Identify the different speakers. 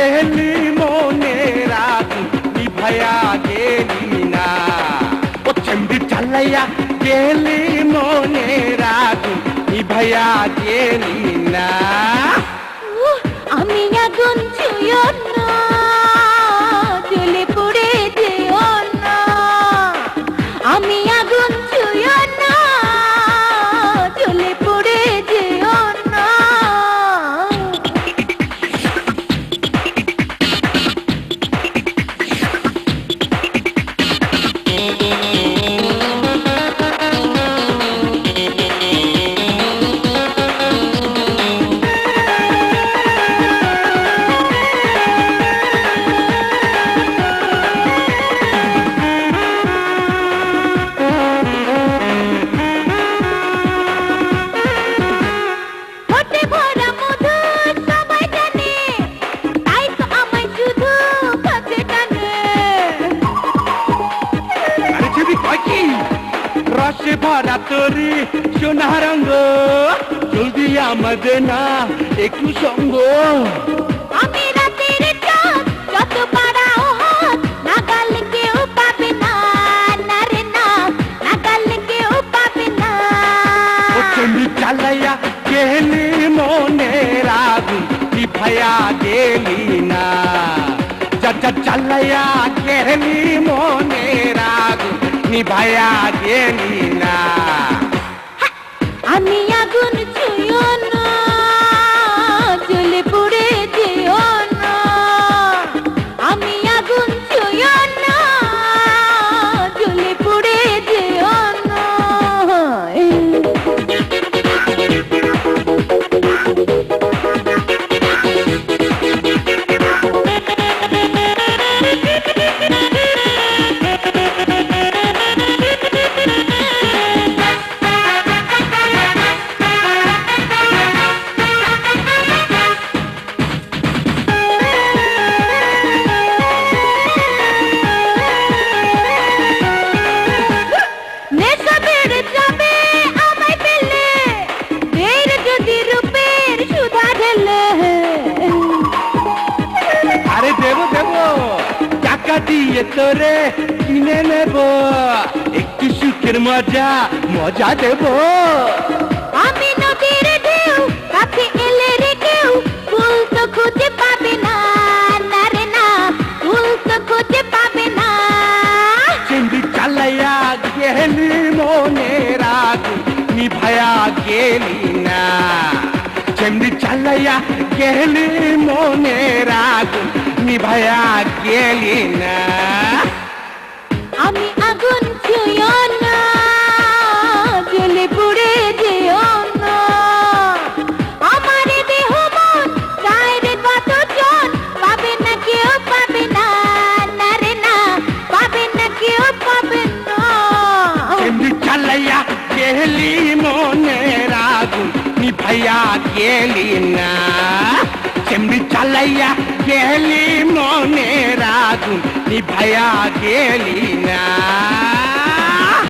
Speaker 1: গেলি মনের আগুন নিভায়া গেলি না। ও চেমড়ি চালাইয়া গেলি মনের আগুন নিভায়া গেলি না।
Speaker 2: আমি আগুন ছুঁয়ো না, জ্বলে পুড়ে যেও না। আমি আগুন ছুঁয়ো না, জ্বলে পুড়ে যেও না।
Speaker 1: রসে ভরা তোরি সোনা রঙ্গ, জলদি আমাদের না একটু সঙ্গ।
Speaker 2: আমি রাতের চাঁদ, যত পাড়াও হাত, নাগাল কেউ পাবে না, না রে না, নাগাল কেউ পাবে না।
Speaker 1: ও চেমড়ি চালাইয়া গেলি মনের আগুন নিভায়া গেলি না। যা চালাইয়া গেলি মনের আগুন নিভায়া গেলি না।
Speaker 2: আমি আগুন ছুঁয়ো না, জ্বলে পুড়ে যেও না। আমি আগুন ছুঁয়ো না, জ্বলে পুড়ে যেও না।
Speaker 1: আরে দেবো দেবো, টাকা দিয়ে তোরে কিনে নেব, একটু সুখের মজা মজা দেব।
Speaker 2: আমি নদীর ঢেউ, কাছে এলে রে কেউ ফুল তো খুঁজে পাবে না, না রে না, ফুল তো খুঁজে পাবে না।
Speaker 1: চেমড়ি চালাইয়া গেলি মনের আগুন নিভায়া গেলি না। চেমড়ি চালাইয়া গেলি মনের আগুন নিভায়া গেলি না।
Speaker 2: আমি আগুন ছুঁয়ো না, জ্বলে পুড়ে যেও না। আমার দেহ মন গায়ের কতজন পাবে না, কেউ পাবে না, না রে না, পাবে না, কেউ পাবে না।
Speaker 1: চেমড়ি চালাইয়া গেলি মনের আগুন নিভায়া গেলি না। চেমড়ি চালাইয়া গেলি মনের আগুন নিভায়া গেলি না।